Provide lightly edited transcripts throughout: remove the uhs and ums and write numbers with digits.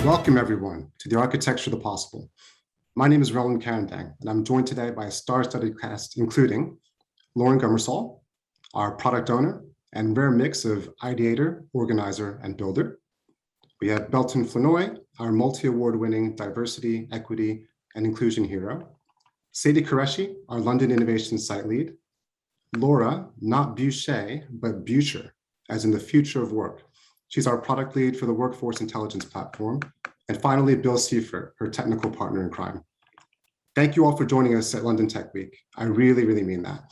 Welcome everyone to the Architecture of the Possible. My name is Roland Carandang, and I'm joined today by a star-studded cast, including Lauren Gummersall, our product owner, and rare mix of ideator, organizer, and builder. We have Belton Flanoy, our multi-award-winning diversity, equity, and inclusion hero. Sadie Qureshi, our London Innovation Site Lead. Laura, not Boucher, but Butcher, as in the future of work. She's our product lead for the Workforce Intelligence Platform. And finally, Bill Seifert, her technical partner in crime. Thank you all for joining us at London Tech Week. I really, really mean that.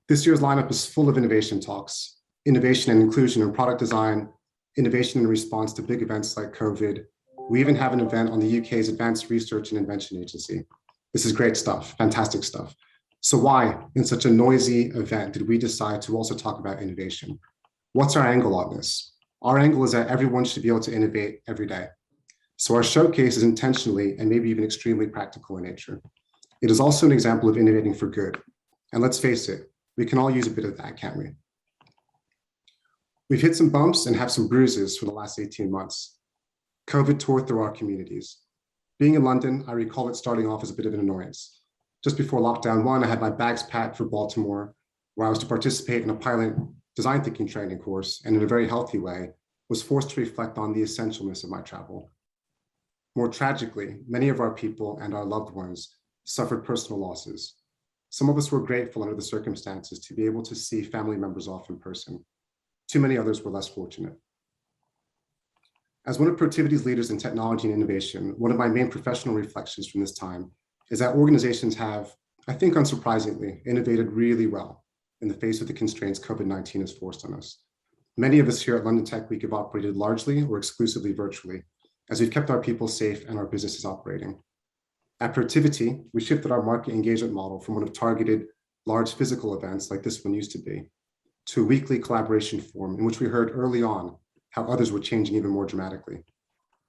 This year's lineup is full of innovation talks, innovation and inclusion in product design, innovation in response to big events like COVID. We even have an event on the UK's Advanced Research and Invention Agency. This is great stuff, fantastic stuff. So why, in such a noisy event, did we decide to also talk about innovation? What's our angle on this? Our angle is that everyone should be able to innovate every day. So our showcase is intentionally and maybe even extremely practical in nature. It is also an example of innovating for good. And let's face it, we can all use a bit of that, can't we? We've hit some bumps and have some bruises for the last 18 months. COVID tore through our communities. Being in London, I recall it starting off as a bit of an annoyance. Just before lockdown 1, I had my bags packed for Baltimore, where I was to participate in a pilot design thinking training course, and in a very healthy way, was forced to reflect on the essentialness of my travel. More tragically, many of our people and our loved ones suffered personal losses. Some of us were grateful under the circumstances to be able to see family members off in person. Too many others were less fortunate. As one of Protiviti's leaders in technology and innovation, one of my main professional reflections from this time is that organizations have, I think unsurprisingly, innovated really well in the face of the constraints COVID-19 has forced on us. Many of us here at London Tech Week have operated largely or exclusively virtually, as we've kept our people safe and our businesses operating. At Protiviti, we shifted our market engagement model from one of targeted large physical events like this one used to be, to a weekly collaboration forum in which we heard early on how others were changing even more dramatically.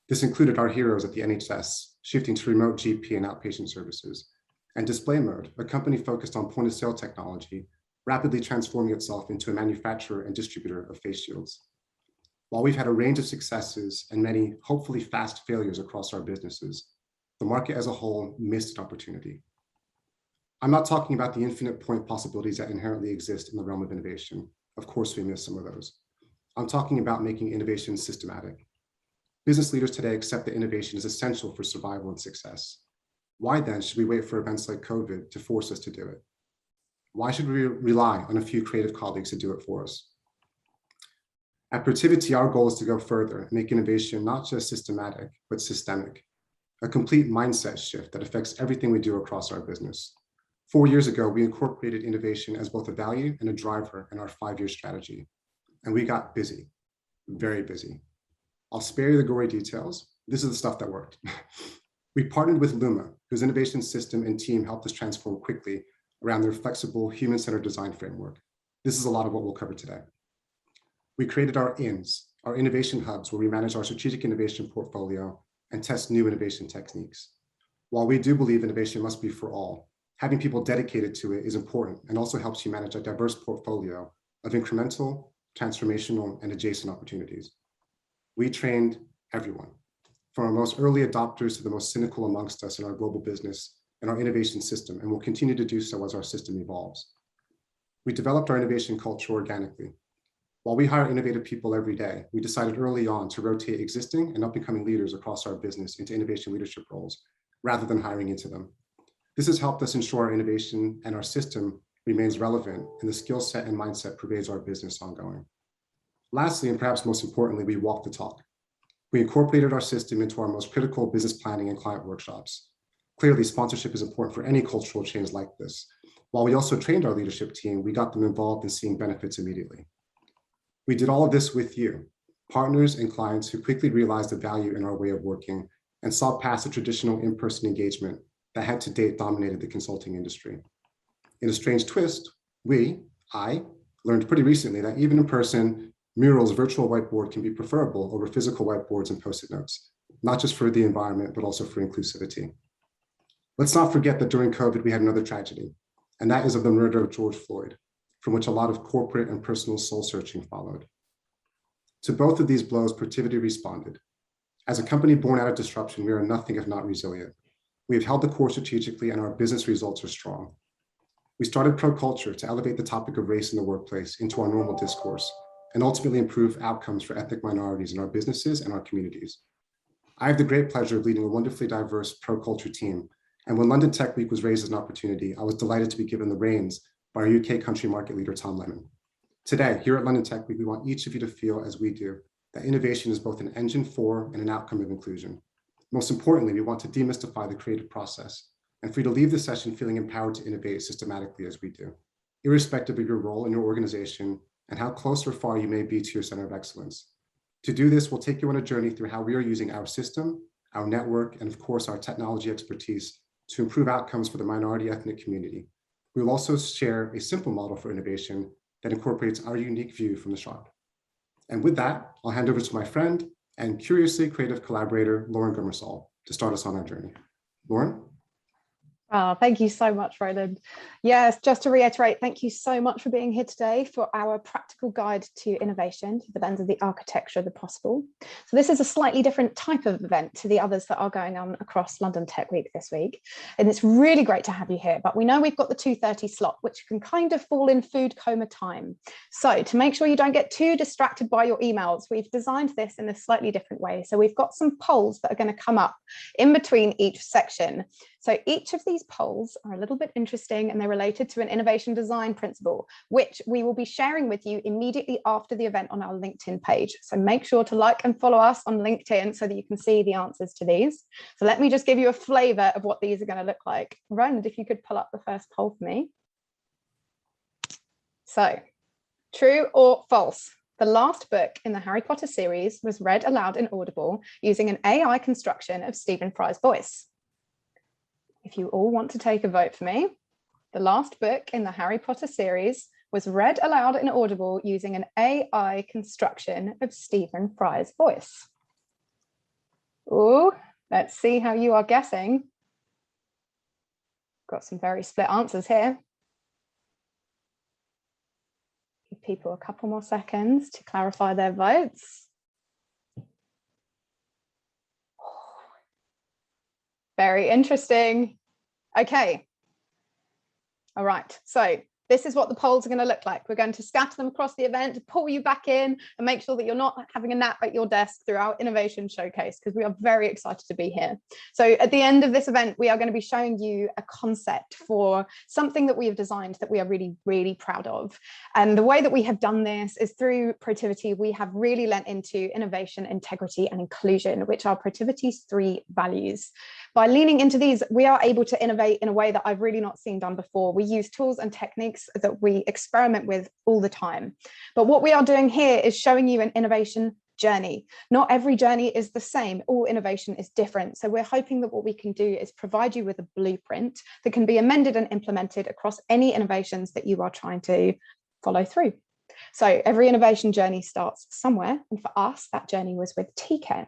This included our heroes at the NHS, shifting to remote GP and outpatient services, and Display Mode, a company focused on point-of-sale technology, rapidly transforming itself into a manufacturer and distributor of face shields. While we've had a range of successes and many hopefully fast failures across our businesses, the market as a whole missed an opportunity. I'm not talking about the infinite point possibilities that inherently exist in the realm of innovation. Of course, we miss some of those. I'm talking about making innovation systematic. Business leaders today accept that innovation is essential for survival and success. Why then should we wait for events like COVID to force us to do it? Why should we rely on a few creative colleagues to do it for us? At Protiviti, our goal is to go further and make innovation not just systematic, but systemic, a complete mindset shift that affects everything we do across our business. 4 years ago, we incorporated innovation as both a value and a driver in our 5-year strategy. And we got busy, very busy. I'll spare you the gory details. This is the stuff that worked. We partnered with Luma, whose innovation system and team helped us transform quickly around their flexible human-centered design framework. This is a lot of what we'll cover today. We created our INS, our innovation hubs, where we manage our strategic innovation portfolio and test new innovation techniques. While we do believe innovation must be for all, having people dedicated to it is important and also helps you manage a diverse portfolio of incremental, transformational, and adjacent opportunities. We trained everyone, from our most early adopters to the most cynical amongst us in our global business and our innovation system, and will continue to do so as our system evolves. We developed our innovation culture organically. While we hire innovative people every day, we decided early on to rotate existing and up-and-coming leaders across our business into innovation leadership roles, rather than hiring into them. This has helped us ensure our innovation and our system remains relevant, and the skill set and mindset pervades our business ongoing. Lastly, and perhaps most importantly, we walk the talk. We incorporated our system into our most critical business planning and client workshops. Clearly, sponsorship is important for any cultural change like this. While we also trained our leadership team, we got them involved in seeing benefits immediately. We did all of this with you, partners and clients who quickly realized the value in our way of working and saw past the traditional in-person engagement that had to date dominated the consulting industry. In a strange twist, I learned pretty recently that even in person, Mural's virtual whiteboard can be preferable over physical whiteboards and Post-it notes, not just for the environment, but also for inclusivity. Let's not forget that during COVID, we had another tragedy, and that is of the murder of George Floyd, from which a lot of corporate and personal soul searching followed. To both of these blows, Protiviti responded. As a company born out of disruption, we are nothing if not resilient. We have held the course strategically and our business results are strong. We started ProCulture to elevate the topic of race in the workplace into our normal discourse and ultimately improve outcomes for ethnic minorities in our businesses and our communities. I have the great pleasure of leading a wonderfully diverse ProCulture team. And when London Tech Week was raised as an opportunity, I was delighted to be given the reins by our UK country market leader, Tom Lemon. Today, here at London Tech Week, we want each of you to feel, as we do, that innovation is both an engine for and an outcome of inclusion. Most importantly, we want to demystify the creative process and for you to leave the session feeling empowered to innovate systematically as we do, irrespective of your role in your organization and how close or far you may be to your center of excellence. To do this, we'll take you on a journey through how we are using our system, our network, and of course, our technology expertise to improve outcomes for the minority ethnic community. We will also share a simple model for innovation that incorporates our unique view from the shop. And with that, I'll hand over to my friend and curiously creative collaborator, Lauren Gummersall, to start us on our journey. Lauren? Oh, thank you so much, Roland. Yes, just to reiterate, thank you so much for being here today for our practical guide to innovation through the lens of the architecture of the possible. So this is a slightly different type of event to the others that are going on across London Tech Week this week. And it's really great to have you here, but we know we've got the 2:30 slot, which can kind of fall in food coma time. So to make sure you don't get too distracted by your emails, we've designed this in a slightly different way. So we've got some polls that are going to come up in between each section. So each of these polls are a little bit interesting and they're related to an innovation design principle, which we will be sharing with you immediately after the event on our LinkedIn page. So make sure to like and follow us on LinkedIn so that you can see the answers to these. So let me just give you a flavor of what these are going to look like. Roland, if you could pull up the first poll for me. So, true or false? The last book in the Harry Potter series was read aloud in Audible using an AI construction of Stephen Fry's voice. If you all want to take a vote for me, the last book in the Harry Potter series was read aloud in Audible using an AI construction of Stephen Fry's voice. Oh, let's see how you are guessing. Got some very split answers here. Give people a couple more seconds to clarify their votes. Very interesting. Okay. All right. So this is what the polls are going to look like. We're going to scatter them across the event to pull you back in and make sure that you're not having a nap at your desk through our innovation showcase, because we are very excited to be here. So at the end of this event, we are going to be showing you a concept for something that we have designed that we are really, really proud of. And the way that we have done this is through Protiviti. We have really lent into innovation, integrity, and inclusion, which are Protiviti's 3 values. By leaning into these, we are able to innovate in a way that I've really not seen done before. We use tools and techniques that we experiment with all the time. But what we are doing here is showing you an innovation journey. Not every journey is the same. All innovation is different. So we're hoping that what we can do is provide you with a blueprint that can be amended and implemented across any innovations that you are trying to follow through. So every innovation journey starts somewhere. And for us, that journey was with TCare.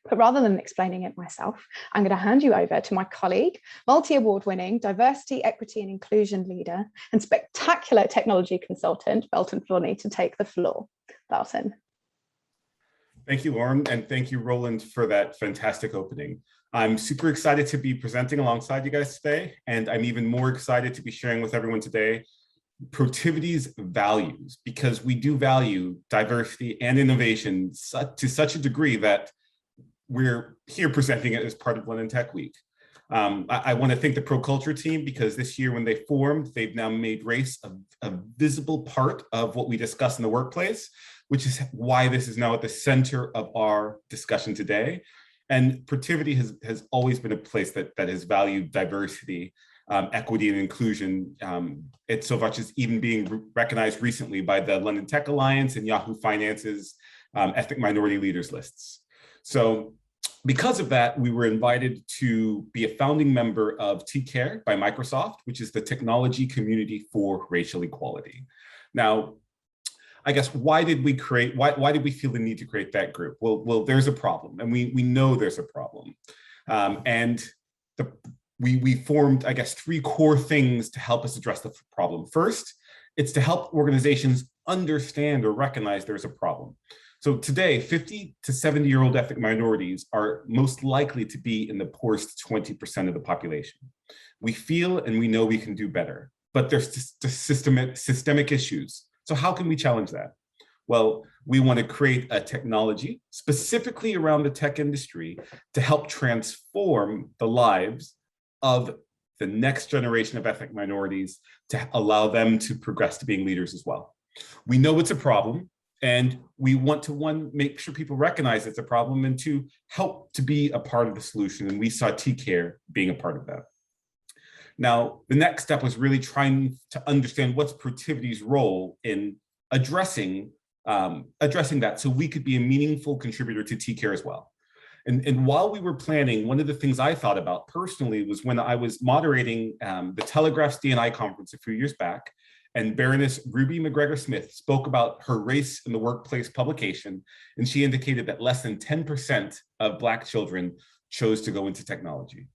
But rather than explaining it myself, I'm going to hand you over to my colleague, multi-award-winning diversity, equity, and inclusion leader, and spectacular technology consultant, Belton Florney, to take the floor. Belton. Thank you, Lauren, and thank you, Roland, for that fantastic opening. I'm super excited to be presenting alongside you guys today, and I'm even more excited to be sharing with everyone today Protiviti's values, because we do value diversity and innovation to such a degree that we're here presenting it as part of London Tech Week. I want to thank the ProCulture team, because this year when they formed, they've now made race a visible part of what we discuss in the workplace, which is why this is now at the center of our discussion today. And Protiviti has always been a place that has valued diversity, equity, and inclusion. It's so much as even being recognized recently by the London Tech Alliance and Yahoo Finance's ethnic minority leaders lists. So because of that, we were invited to be a founding member of TCare by Microsoft, which is the technology community for racial equality. Now, I guess, why did we feel the need to create that group? Well, there's a problem, and we know there's a problem. We formed, I guess, 3 core things to help us address the problem. First, it's to help organizations understand or recognize there's a problem. So today, 50 to 70-year-old ethnic minorities are most likely to be in the poorest 20% of the population. We feel and we know we can do better, but there's systemic issues. So how can we challenge that? Well, we want to create a technology specifically around the tech industry to help transform the lives of the next generation of ethnic minorities to allow them to progress to being leaders as well. We know it's a problem, and we want to, one, make sure people recognize it's a problem, and two, help to be a part of the solution. And we saw TCare being a part of that. Now, the next step was really trying to understand what's Protiviti's role in addressing that so we could be a meaningful contributor to TCare as well. And while we were planning, one of the things I thought about personally was when I was moderating the Telegraph's D&I conference a few years back, and Baroness Ruby McGregor-Smith spoke about her Race in the Workplace publication, and she indicated that less than 10% of Black children chose to go into technology.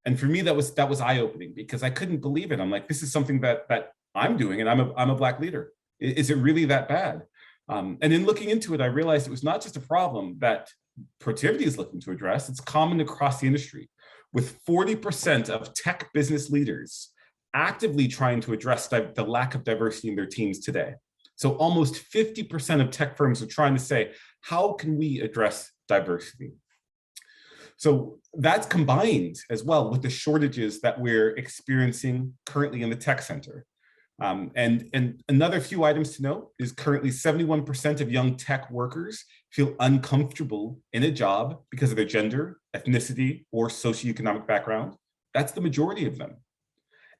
And for me, that was eye-opening, because I couldn't believe it. I'm like, this is something that I'm doing, and I'm a Black leader. Is it really that bad? And in looking into it, I realized it was not just a problem that Protiviti is looking to address. It's common across the industry, with 40% of tech business leaders actively trying to address the lack of diversity in their teams today. So almost 50% of tech firms are trying to say, how can we address diversity? So that's combined as well with the shortages that we're experiencing currently in the tech center. And another few items to note is currently 71% of young tech workers feel uncomfortable in a job because of their gender, ethnicity, or socioeconomic background. That's the majority of them.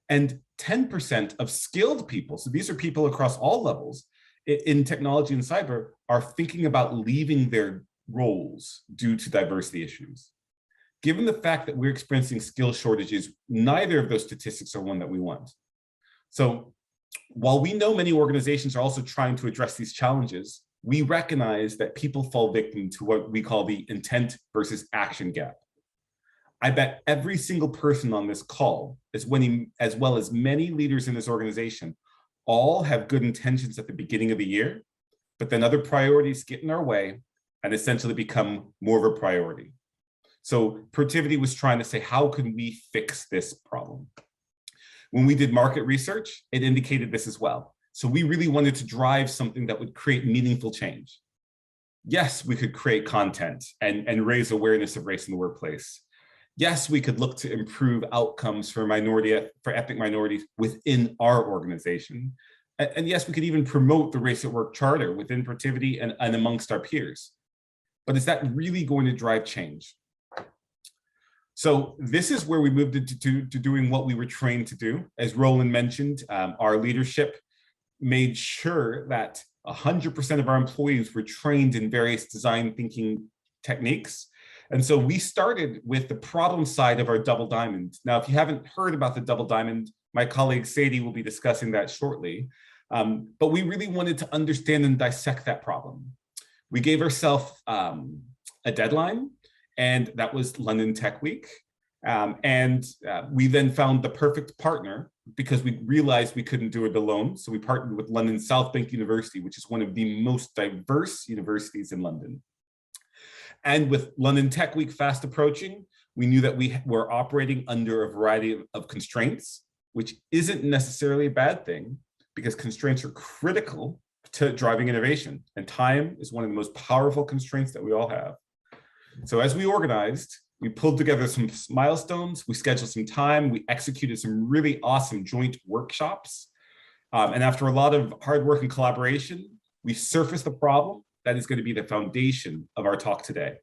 And 10% of skilled people, so these are people across all levels in technology and cyber, are thinking about leaving their roles due to diversity issues. Given the fact that we're experiencing skill shortages, neither of those statistics are one that we want. So while we know many organizations are also trying to address these challenges, we recognize that people fall victim to what we call the intent versus action gap. I bet every single person on this call, as well as many leaders in this organization, all have good intentions at the beginning of the year, but then other priorities get in our way and essentially become more of a priority. So Protiviti was trying to say, how can we fix this problem? When we did market research, it indicated this as well. So we really wanted to drive something that would create meaningful change. Yes, we could create content and raise awareness of race in the workplace. Yes, we could look to improve outcomes for ethnic minorities within our organization. And yes, we could even promote the Race at Work Charter within Protiviti and amongst our peers. But is that really going to drive change? So this is where we moved into doing what we were trained to do. As Roland mentioned, our leadership made sure that 100% of our employees were trained in various design thinking techniques. And so we started with the problem side of our double diamond. Now, if you haven't heard about the double diamond, my colleague Sadie will be discussing that shortly. But we really wanted to understand and dissect that problem. We gave ourselves a deadline, and that was London Tech Week. We then found the perfect partner because we realized we couldn't do it alone. So we partnered with London South Bank University, which is one of the most diverse universities in London. And with London Tech Week fast approaching, we knew that we were operating under a variety of constraints, which isn't necessarily a bad thing because constraints are critical to driving innovation. And time is one of the most powerful constraints that we all have. So as we organized, we pulled together some milestones, we scheduled some time, we executed some really awesome joint workshops. And after a lot of hard work and collaboration, we surfaced the problem that is going to be the foundation of our talk today.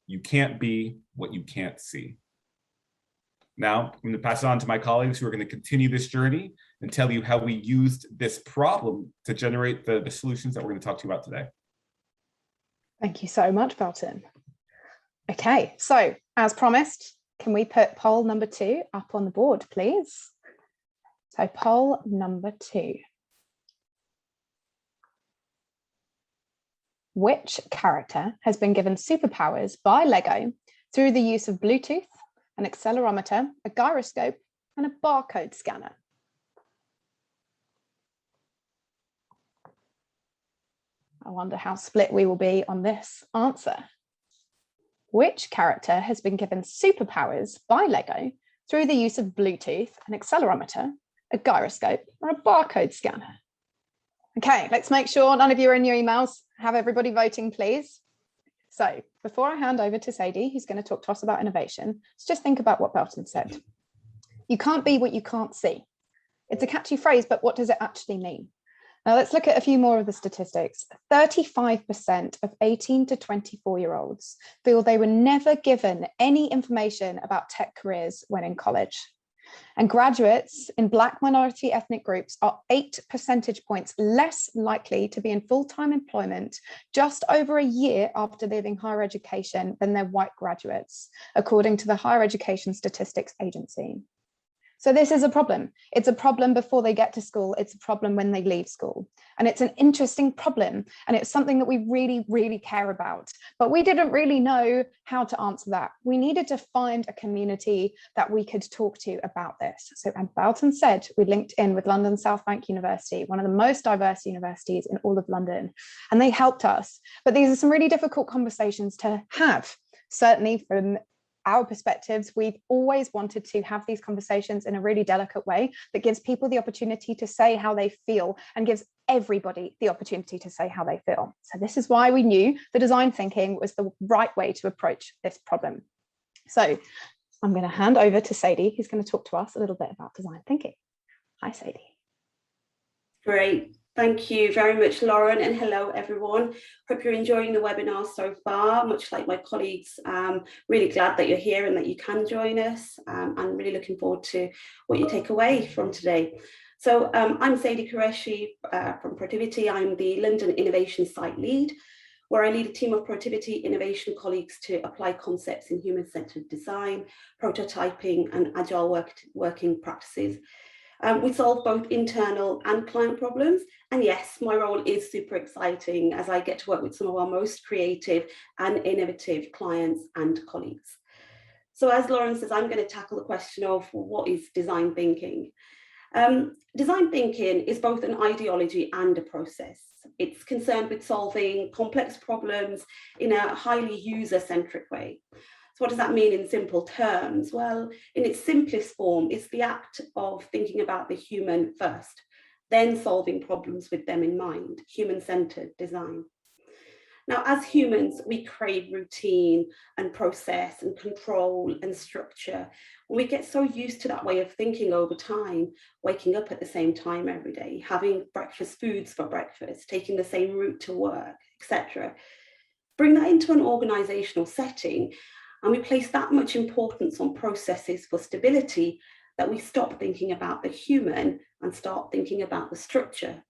You can't be what you can't see. Now, I'm going to pass it on to my colleagues who are going to continue this journey and tell you how we used this problem to generate the solutions that we're going to talk to you about today. Thank you so much, Belton. Okay, so as promised, can we put poll number 2 up on the board, please? So poll number 2. Which character has been given superpowers by Lego through the use of Bluetooth, an accelerometer, a gyroscope, and a barcode scanner? I wonder how split we will be on this answer. Which character has been given superpowers by Lego through the use of Bluetooth, an accelerometer, a gyroscope, or a barcode scanner? Okay, let's make sure none of you are in your emails. Have everybody voting, please. So before I hand over to Sadie, who's going to talk to us about innovation, let's just think about what Belton said. You can't be what you can't see. It's a catchy phrase, but what does it actually mean? Now let's look at a few more of the statistics. 35% of 18 to 24-year-olds feel they were never given any information about tech careers when in college. And graduates in Black minority ethnic groups are 8 percentage points less likely to be in full-time employment just over a year after leaving higher education than their white graduates, according to the Higher Education Statistics Agency. So this is a problem. It's a problem before they get to school. It's a problem when they leave school. And it's an interesting problem. And it's something that we really, really care about. But we didn't really know how to answer that. We needed to find a community that we could talk to about this. So as Belton said, we linked in with London South Bank University, one of the most diverse universities in all of London. And they helped us. But these are some really difficult conversations to have, certainly from our perspectives. We've always wanted to have these conversations in a really delicate way that gives people the opportunity to say how they feel and gives everybody the opportunity to say how they feel. So this is why we knew the design thinking was the right way to approach this problem. So I'm going to hand over to Sadie, who's going to talk to us a little bit about design thinking. Hi, Sadie. Great. Thank you very much, Lauren, and hello, everyone. Hope you're enjoying the webinar so far, much like my colleagues. Really glad that you're here and that you can join us. I'm really looking forward to what you take away from today. So I'm Sadie Qureshi from Protiviti. I'm the London Innovation Site Lead, where I lead a team of Protiviti innovation colleagues to apply concepts in human-centered design, prototyping, and agile working practices. We solve both internal and client problems. And yes, my role is super exciting as I get to work with some of our most creative and innovative clients and colleagues. So as Lauren says, I'm going to tackle the question of what is design thinking. Design thinking is both an ideology and a process. It's concerned with solving complex problems in a highly user-centric way. So what does that mean in simple terms? Well, in its simplest form, it's the act of thinking about the human first, then solving problems with them in mind, human-centered design. Now, as humans, we crave routine and process and control and structure. And we get so used to that way of thinking over time, waking up at the same time every day, having breakfast foods for breakfast, taking the same route to work, etc. Bring that into an organizational setting, and we place that much importance on processes for stability that we stop thinking about the human and start thinking about the structure.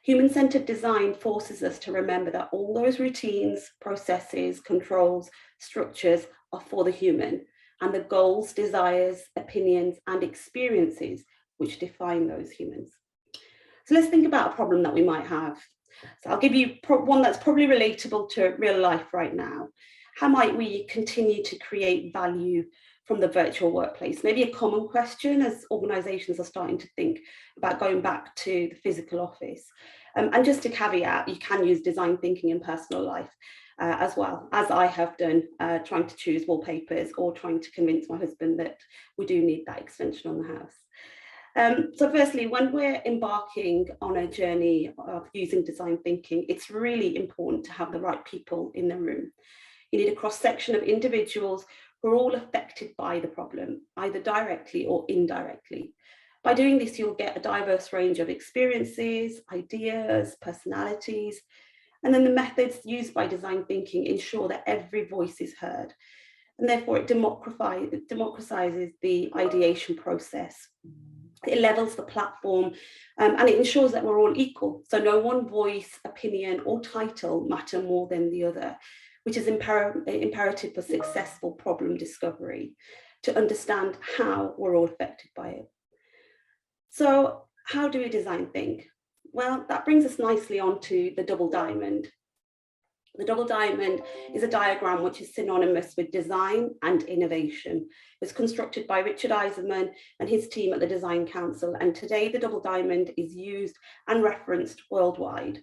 Human-centered design forces us to remember that all those routines, processes, controls, structures are for the human, and the goals, desires, opinions, and experiences which define those humans. So let's think about a problem that we might have. So I'll give you one that's probably relatable to real life right now. How might we continue to create value from the virtual workplace? Maybe a common question as organizations are starting to think about going back to the physical office. And just to caveat, you can use design thinking in personal life as well, as I have done, trying to choose wallpapers or trying to convince my husband that we do need that extension on the house. So firstly, when we're embarking on a journey of using design thinking, it's really important to have the right people in the room. You need a cross-section of individuals who are all affected by the problem, either directly or indirectly. By doing this, you'll get a diverse range of experiences, ideas, personalities, and then the methods used by design thinking ensure that every voice is heard. And therefore, it democratizes the ideation process. It levels the platform and it ensures that we're all equal. So no one voice, opinion, or title matter more than the other, which is imperative for successful problem discovery, to understand how we're all affected by it. So how do we design think? Well, that brings us nicely onto the double diamond. The double diamond is a diagram which is synonymous with design and innovation. It was constructed by Richard Eisenman and his team at the Design Council, and today the double diamond is used and referenced worldwide.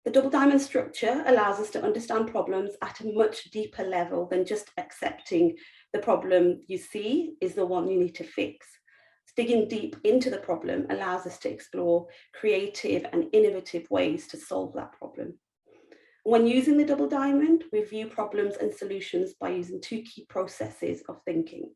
The double diamond structure allows us to understand problems at a much deeper level than just accepting the problem you see is the one you need to fix. Digging deep into the problem allows us to explore creative and innovative ways to solve that problem. When using the double diamond, we view problems and solutions by using two key processes of thinking: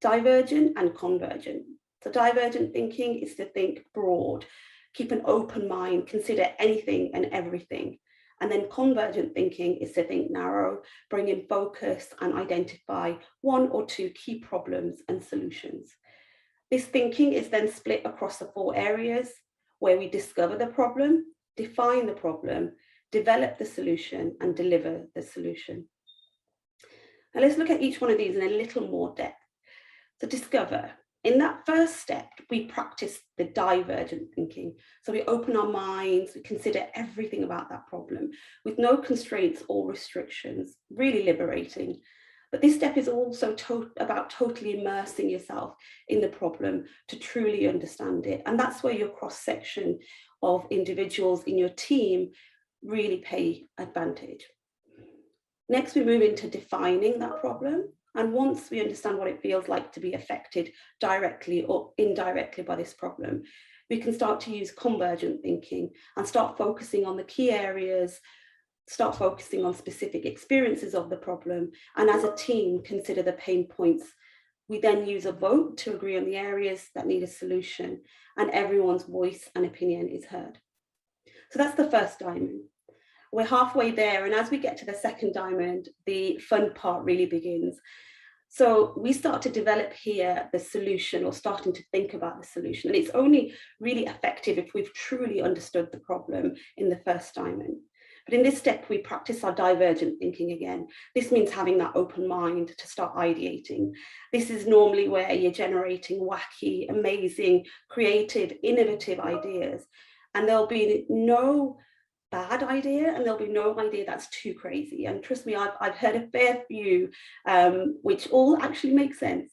divergent and convergent. So divergent thinking is to think broad, keep an open mind, consider anything and everything. And then convergent thinking is to think narrow, bring in focus and identify one or two key problems and solutions. This thinking is then split across the 4 areas where we discover the problem, define the problem, develop the solution, and deliver the solution. Now let's look at each one of these in a little more depth. So discover. In that first step, we practice the divergent thinking. So we open our minds, we consider everything about that problem with no constraints or restrictions, really liberating. But this step is also about totally immersing yourself in the problem to truly understand it. And that's where your cross-section of individuals in your team really pay advantage. Next, we move into defining that problem. And once we understand what it feels like to be affected directly or indirectly by this problem, we can start to use convergent thinking and start focusing on the key areas, start focusing on specific experiences of the problem, and as a team, consider the pain points. We then use a vote to agree on the areas that need a solution, and everyone's voice and opinion is heard. So that's the first diamond. We're halfway there, and as we get to the second diamond, the fun part really begins. So we start to develop here the solution, or starting to think about the solution, and it's only really effective if we've truly understood the problem in the first diamond. But in this step, we practice our divergent thinking again. This means having that open mind to start ideating. This is normally where you're generating wacky, amazing, creative, innovative ideas. And there'll be no bad idea, and there'll be no idea that's too crazy. And trust me, I've heard a fair few, which all actually make sense.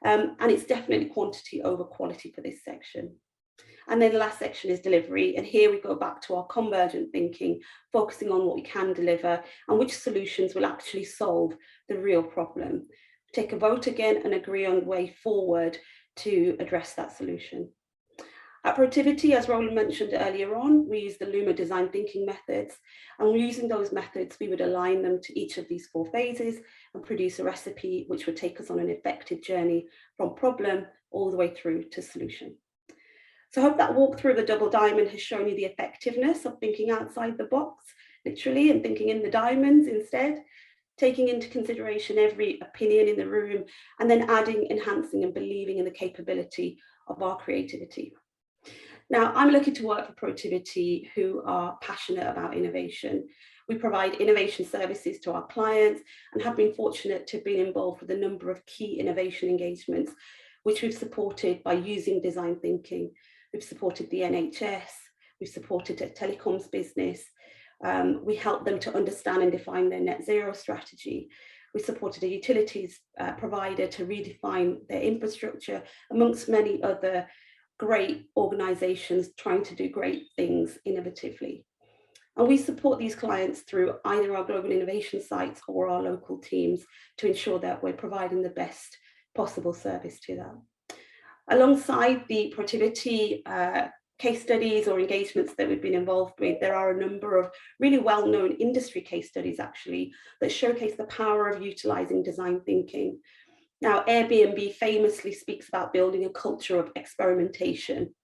And it's definitely quantity over quality for this section. And then the last section is delivery. And here we go back to our convergent thinking, focusing on what we can deliver and which solutions will actually solve the real problem. Take a vote again and agree on the way forward to address that solution. At Protiviti, as Roland mentioned earlier on, we use the Luma design thinking methods, and using those methods, we would align them to each of these 4 phases and produce a recipe which would take us on an effective journey from problem all the way through to solution. So I hope that walk through the double diamond has shown you the effectiveness of thinking outside the box, literally, and thinking in the diamonds instead, taking into consideration every opinion in the room, and then adding, enhancing, and believing in the capability of our creativity. Now, I'm lucky to work for Protiviti, who are passionate about innovation. We provide innovation services to our clients and have been fortunate to have been involved with a number of key innovation engagements, which we've supported by using design thinking. We've supported the NHS, we've supported a telecoms business, we helped them to understand and define their net zero strategy. We supported a utilities provider to redefine their infrastructure, amongst many other great organisations trying to do great things innovatively. And we support these clients through either our global innovation sites or our local teams to ensure that we're providing the best possible service to them. Alongside the Protiviti case studies or engagements that we've been involved with, there are a number of really well-known industry case studies actually that showcase the power of utilising design thinking. Now, Airbnb famously speaks about building a culture of experimentation.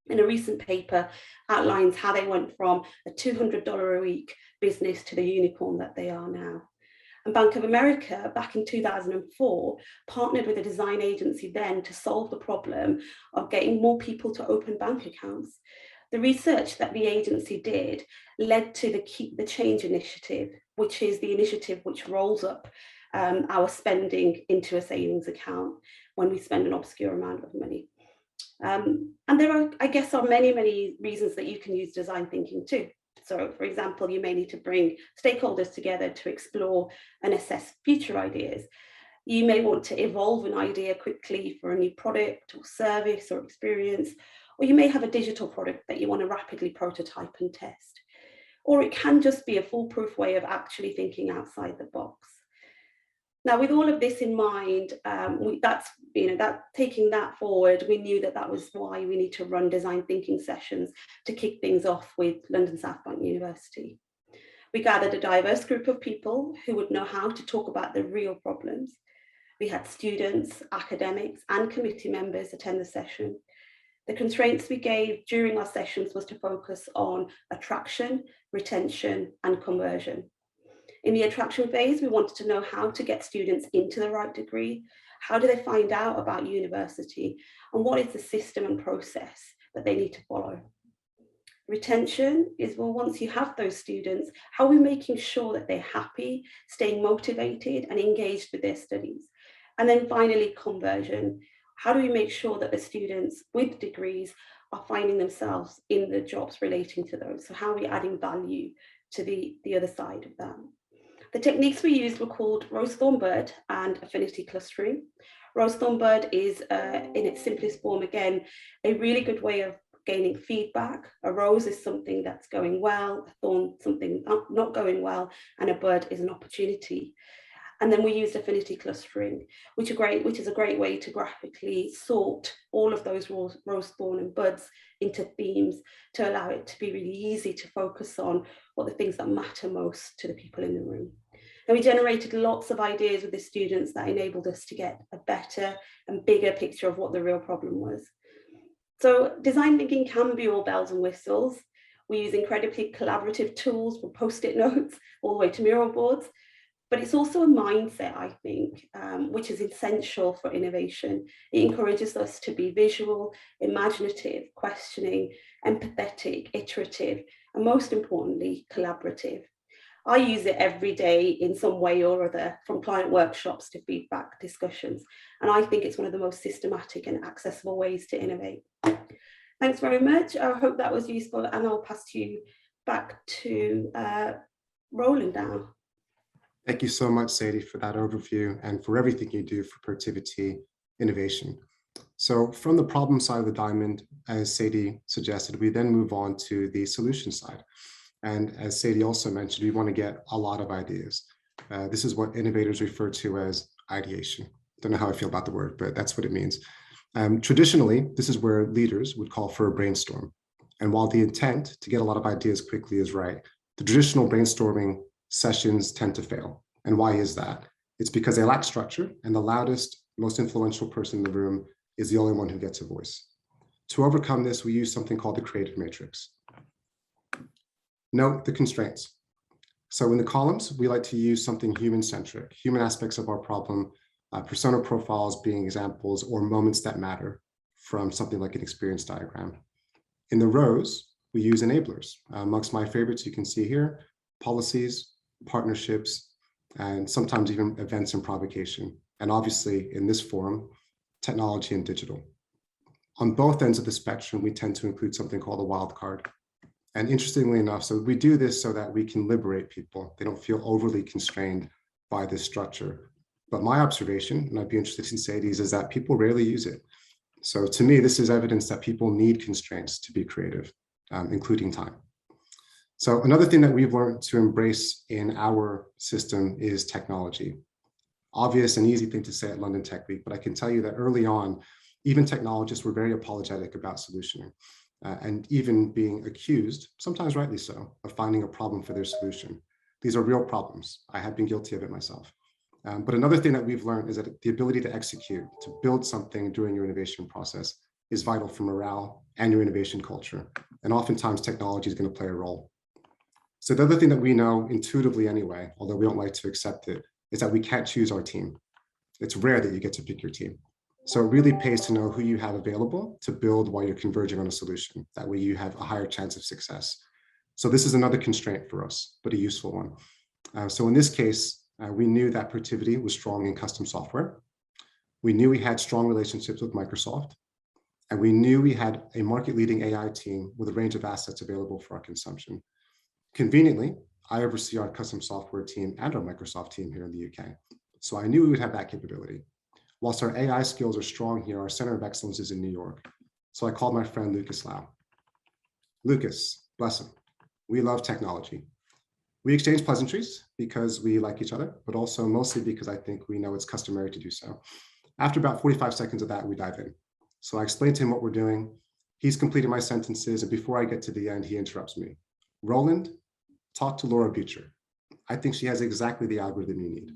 And a recent paper outlines how they went from a $200 a week business to the unicorn that they are now. And Bank of America, back in 2004, partnered with a design agency then to solve the problem of getting more people to open bank accounts. The research that the agency did led to the Keep the Change initiative, which is the initiative which rolls up our spending into a savings account when we spend an obscure amount of money. And there are, I guess, many, many reasons that you can use design thinking too. So, for example, you may need to bring stakeholders together to explore and assess future ideas. You may want to evolve an idea quickly for a new product or service or experience, or you may have a digital product that you want to rapidly prototype and test. or it can just be a foolproof way of actually thinking outside the box. Now, with all of this in mind, taking that forward, we knew that was why we need to run design thinking sessions to kick things off with London South Bank University. We gathered a diverse group of people who would know how to talk about the real problems. We had students, academics, and committee members attend the session. The constraints we gave during our sessions was to focus on attraction, retention, and conversion. In the attraction phase, we wanted to know how to get students into the right degree, how do they find out about university, and what is the system and process that they need to follow. Retention is, well, once you have those students, how are we making sure that they're happy, staying motivated and engaged with their studies? And then finally, conversion. How do we make sure that the students with degrees are finding themselves in the jobs relating to those? So how are we adding value to the other side of that? The techniques we used were called rose thorn bud and affinity clustering. Rose thorn bud is, in its simplest form, again, a really good way of gaining feedback. A rose is something that's going well, a thorn something not going well, and a bud is an opportunity. And then we used affinity clustering, which is a great way to graphically sort all of those rose, thorn, and buds into themes to allow it to be really easy to focus on what the things that matter most to the people in the room. And we generated lots of ideas with the students that enabled us to get a better and bigger picture of what the real problem was. So design thinking can be all bells and whistles. We use incredibly collaborative tools from post-it notes all the way to mural boards. But it's also a mindset, I think, which is essential for innovation. It encourages us to be visual, imaginative, questioning, empathetic, iterative, and most importantly, collaborative. I use it every day in some way or other, from client workshops to feedback discussions. And I think it's one of the most systematic and accessible ways to innovate. Thanks very much. I hope that was useful, and I'll pass you back to Roland now. Thank you so much, Sadie, for that overview and for everything you do for Protiviti innovation. So from the problem side of the diamond, as Sadie suggested, we then move on to the solution side. And as Sadie also mentioned, we want to get a lot of ideas. This is what innovators refer to as ideation. Don't know how I feel about the word, but that's what it means. Traditionally, this is where leaders would call for a brainstorm. And while the intent to get a lot of ideas quickly is right, the traditional brainstorming sessions tend to fail. And why is that? It's because they lack structure, and the loudest, most influential person in the room is the only one who gets a voice. To overcome this, we use something called the creative matrix. Note the constraints. So in the columns, we like to use something human-centric, human aspects of our problem, persona profiles being examples or moments that matter from something like an experience diagram. In the rows, we use enablers. Amongst my favorites, you can see here, policies, partnerships, and sometimes even events and provocation. And obviously in this forum, technology and digital. On both ends of the spectrum, we tend to include something called a wild card. And interestingly enough, so we do this so that we can liberate people. They don't feel overly constrained by this structure. But my observation, and I'd be interested in Sadie's, is that people rarely use it. So to me, this is evidence that people need constraints to be creative, including time. So another thing that we've learned to embrace in our system is technology. Obvious and easy thing to say at London Tech Week, but I can tell you that early on, even technologists were very apologetic about solutioning and even being accused, sometimes rightly so, of finding a problem for their solution. These are real problems. I have been guilty of it myself. But another thing that we've learned is that the ability to execute, to build something during your innovation process is vital for morale and your innovation culture. And oftentimes technology is going to play a role. So the other thing that we know intuitively anyway, although we don't like to accept it, is that we can't choose our team. It's rare that you get to pick your team. So it really pays to know who you have available to build while you're converging on a solution. That way you have a higher chance of success. So this is another constraint for us, but a useful one. So in this case, we knew that Protiviti was strong in custom software. We knew we had strong relationships with Microsoft. And we knew we had a market-leading AI team with a range of assets available for our consumption. Conveniently, I oversee our custom software team and our Microsoft team here in the UK. So I knew we would have that capability. Whilst our AI skills are strong here, our center of excellence is in New York. So I called my friend Lucas Lau. Lucas, bless him. We love technology. We exchange pleasantries because we like each other, but also mostly because I think we know it's customary to do so. After about 45 seconds of that, we dive in. So I explain to him what we're doing. He's completed my sentences, and before I get to the end, he interrupts me. Roland, talk to Laura Butcher. I think she has exactly the algorithm you need.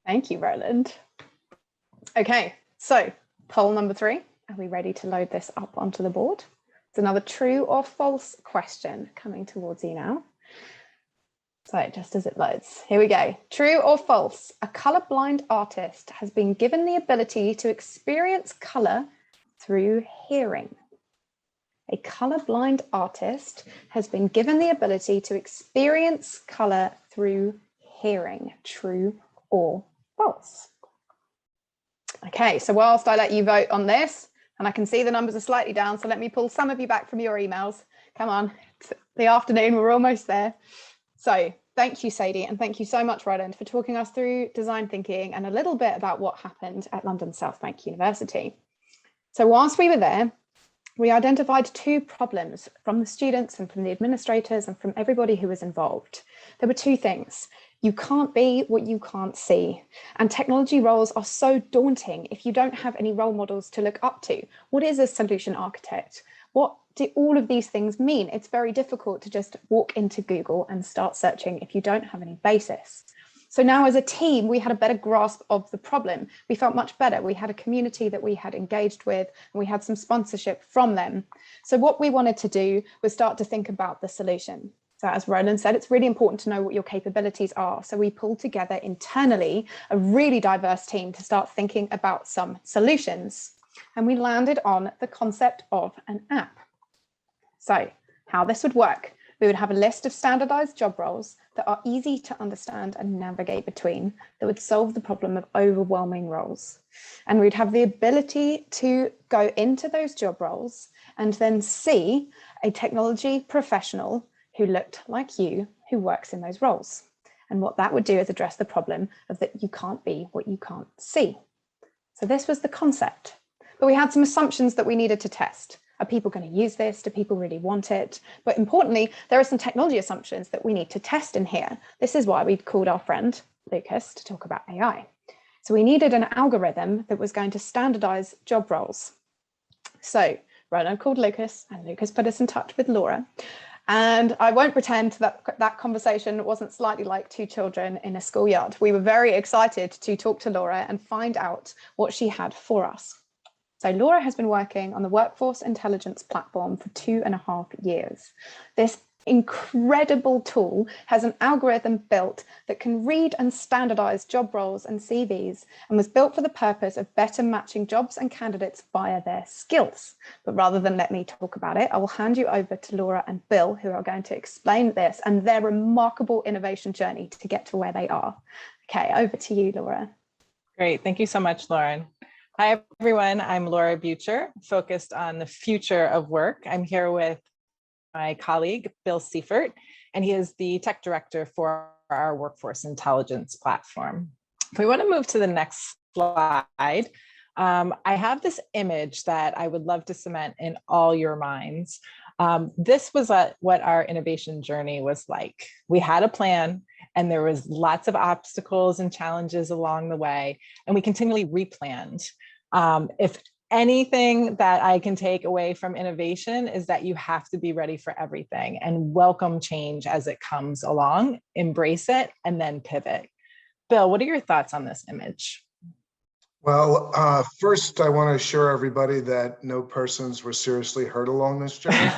Thank you, Roland. Okay, so poll number 3. Are we ready to load this up onto the board? It's another true or false question coming towards you now. So just as it loads, here we go. True or false? A colorblind artist has been given the ability to experience color through hearing. A colorblind artist has been given the ability to experience color through hearing. True or false? Okay, so whilst I let you vote on this, and I can see the numbers are slightly down, so let me pull some of you back from your emails. Come on, it's the afternoon, we're almost there. So thank you, Sadie, and thank you so much, Roland, for talking us through design thinking and a little bit about what happened at London South Bank University. So whilst we were there, we identified 2 problems from the students and from the administrators and from everybody who was involved. There were 2 things. You can't be what you can't see. And technology roles are so daunting if you don't have any role models to look up to. What is a solution architect? What do all of these things mean? It's very difficult to just walk into Google and start searching if you don't have any basis. So now as a team, we had a better grasp of the problem. We felt much better. We had a community that we had engaged with, and we had some sponsorship from them. So what we wanted to do was start to think about the solution. So as Roland said, it's really important to know what your capabilities are. So we pulled together internally a really diverse team to start thinking about some solutions. And we landed on the concept of an app. So how this would work. We would have a list of standardized job roles that are easy to understand and navigate between, that would solve the problem of overwhelming roles. And we'd have the ability to go into those job roles and then see a technology professional who looked like you, who works in those roles. And what that would do is address the problem of that you can't be what you can't see. So this was the concept. But we had some assumptions that we needed to test. Are people going to use this? Do people really want it? But importantly, there are some technology assumptions that we need to test in here. This is why we called our friend Lucas to talk about AI. So we needed an algorithm that was going to standardize job roles. So Roland called Lucas, and Lucas put us in touch with Laura. And I won't pretend that that conversation wasn't slightly like 2 children in a schoolyard. We were very excited to talk to Laura and find out what she had for us. So Laura has been working on the workforce intelligence platform for 2.5 years. This incredible tool has an algorithm built that can read and standardize job roles and CVs, and was built for the purpose of better matching jobs and candidates via their skills. But rather than let me talk about it, I will hand you over to Laura and Bill, who are going to explain this and their remarkable innovation journey to get to where they are. Okay, over to you, Laura. Great, thank you so much, Lauren. Hi, everyone. I'm Laura Butcher, focused on the future of work. I'm here with my colleague, Bill Seifert, and he is the tech director for our workforce intelligence platform. If we want to move to the next slide, I have this image that I would love to cement in all your minds. This was what our innovation journey was like. We had a plan, and there was lots of obstacles and challenges along the way, and we continually replanned. If anything that I can take away from innovation is that you have to be ready for everything and welcome change as it comes along, embrace it, and then pivot. Bill, what are your thoughts on this image? Well, first, I want to assure everybody that no persons were seriously hurt along this journey.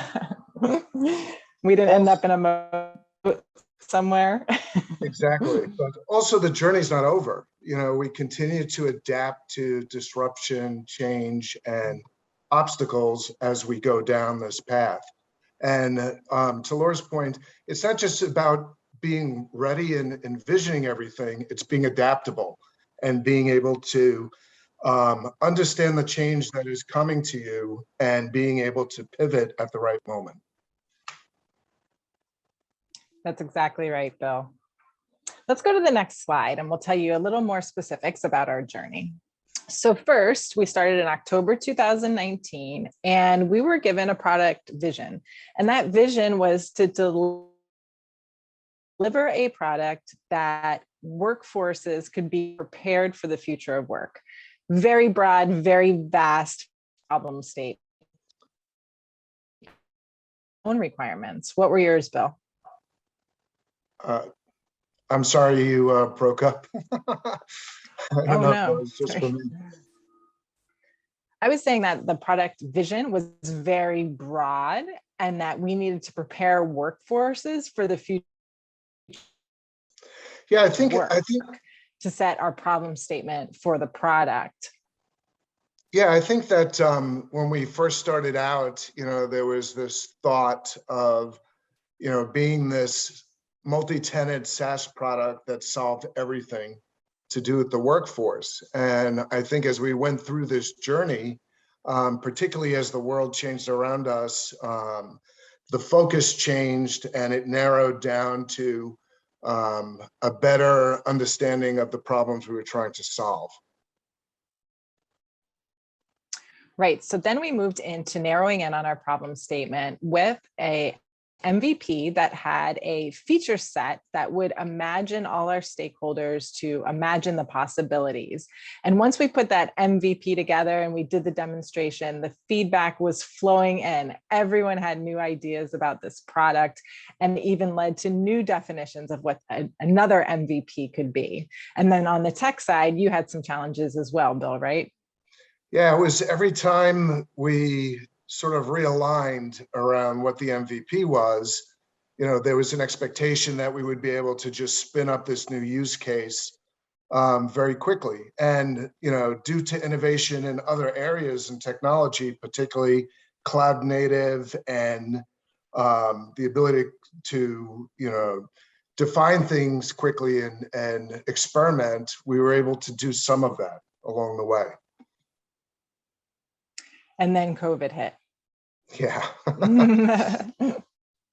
We didn't end up in a moat somewhere. Exactly. But also the journey's not over. You know, we continue to adapt to disruption, change, and obstacles as we go down this path. And to Laura's point, it's not just about being ready and envisioning everything, it's being adaptable and being able to understand the change that is coming to you and being able to pivot at the right moment. That's exactly right, Bill. Let's go to the next slide and we'll tell you a little more specifics about our journey. So first, we started in October 2019, and we were given a product vision. And that vision was to deliver a product that workforces could be prepared for the future of work. Very broad, very vast problem state. Own requirements. What were yours, Bill? I'm sorry you broke up. I don't know if no. it was just for me. I was saying that the product vision was very broad and that we needed to prepare workforces for the future. Yeah, I think to set our problem statement for the product. Yeah, I think that when we first started out, there was this thought of, being this multi-tenant SaaS product that solved everything to do with the workforce. And I think as we went through this journey, particularly as the world changed around us, the focus changed and it narrowed down to a better understanding of the problems we were trying to solve. Right. So then we moved into narrowing in on our problem statement with a MVP that had a feature set that would imagine all our stakeholders to imagine the possibilities. And once we put that MVP together and we did the demonstration, the feedback was flowing in. Everyone had new ideas about this product and even led to new definitions of what another MVP could be. And then on the tech side, you had some challenges as well, Bill, right? Yeah, it was every time we sort of realigned around what the MVP was, there was an expectation that we would be able to just spin up this new use case very quickly. And, due to innovation in other areas in technology, particularly cloud native and the ability to, define things quickly and experiment, we were able to do some of that along the way. And then COVID hit. Yeah.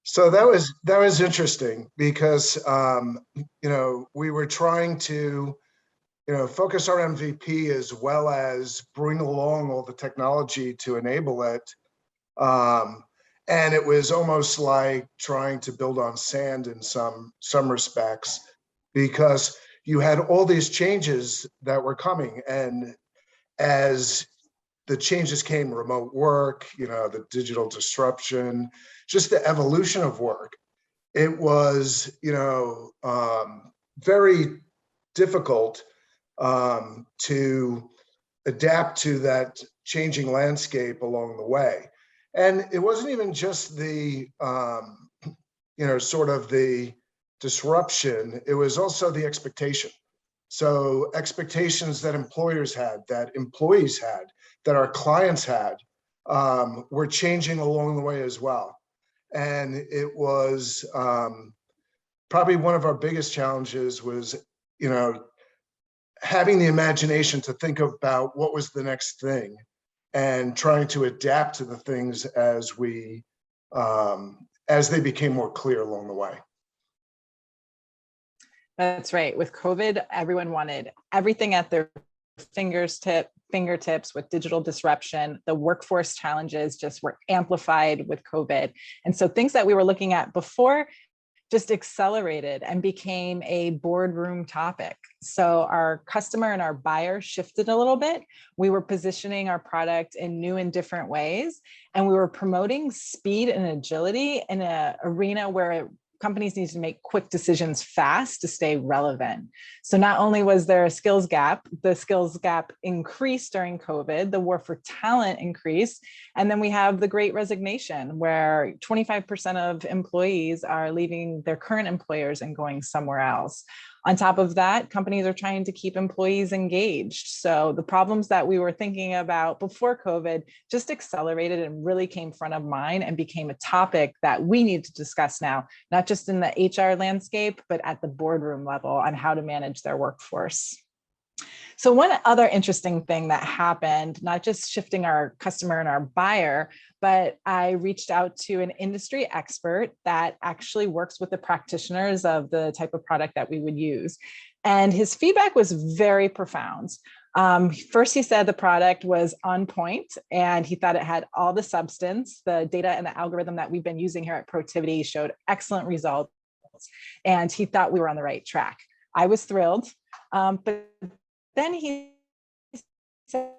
So that was interesting because we were trying to focus our MVP as well as bring along all the technology to enable it, and it was almost like trying to build on sand in some respects, because you had all these changes that were coming, and as the changes came, remote work, the digital disruption, just the evolution of work. It was, very difficult to adapt to that changing landscape along the way. And it wasn't even just the, sort of the disruption, it was also the expectation. So expectations that employers had, that employees had, that our clients had, were changing along the way as well. And it was probably one of our biggest challenges was, having the imagination to think about what was the next thing and trying to adapt to the things as they became more clear along the way. That's right. With COVID, everyone wanted everything at their fingertips with digital disruption. The workforce challenges just were amplified with COVID. And so things that we were looking at before just accelerated and became a boardroom topic. So our customer and our buyer shifted a little bit. We were positioning our product in new and different ways, and we were promoting speed and agility in an arena where companies need to make quick decisions fast to stay relevant. So not only was there a skills gap, the skills gap increased during COVID, the war for talent increased, and then we have the great resignation where 25% of employees are leaving their current employers and going somewhere else. On top of that, companies are trying to keep employees engaged. So the problems that we were thinking about before COVID just accelerated and really came front of mind and became a topic that we need to discuss now, not just in the HR landscape, but at the boardroom level on how to manage their workforce. So one other interesting thing that happened, not just shifting our customer and our buyer, but I reached out to an industry expert that actually works with the practitioners of the type of product that we would use. And his feedback was very profound. First, he said the product was on point and he thought it had all the substance. The data and the algorithm that we've been using here at Protiviti showed excellent results, and he thought we were on the right track. I was thrilled, but then he said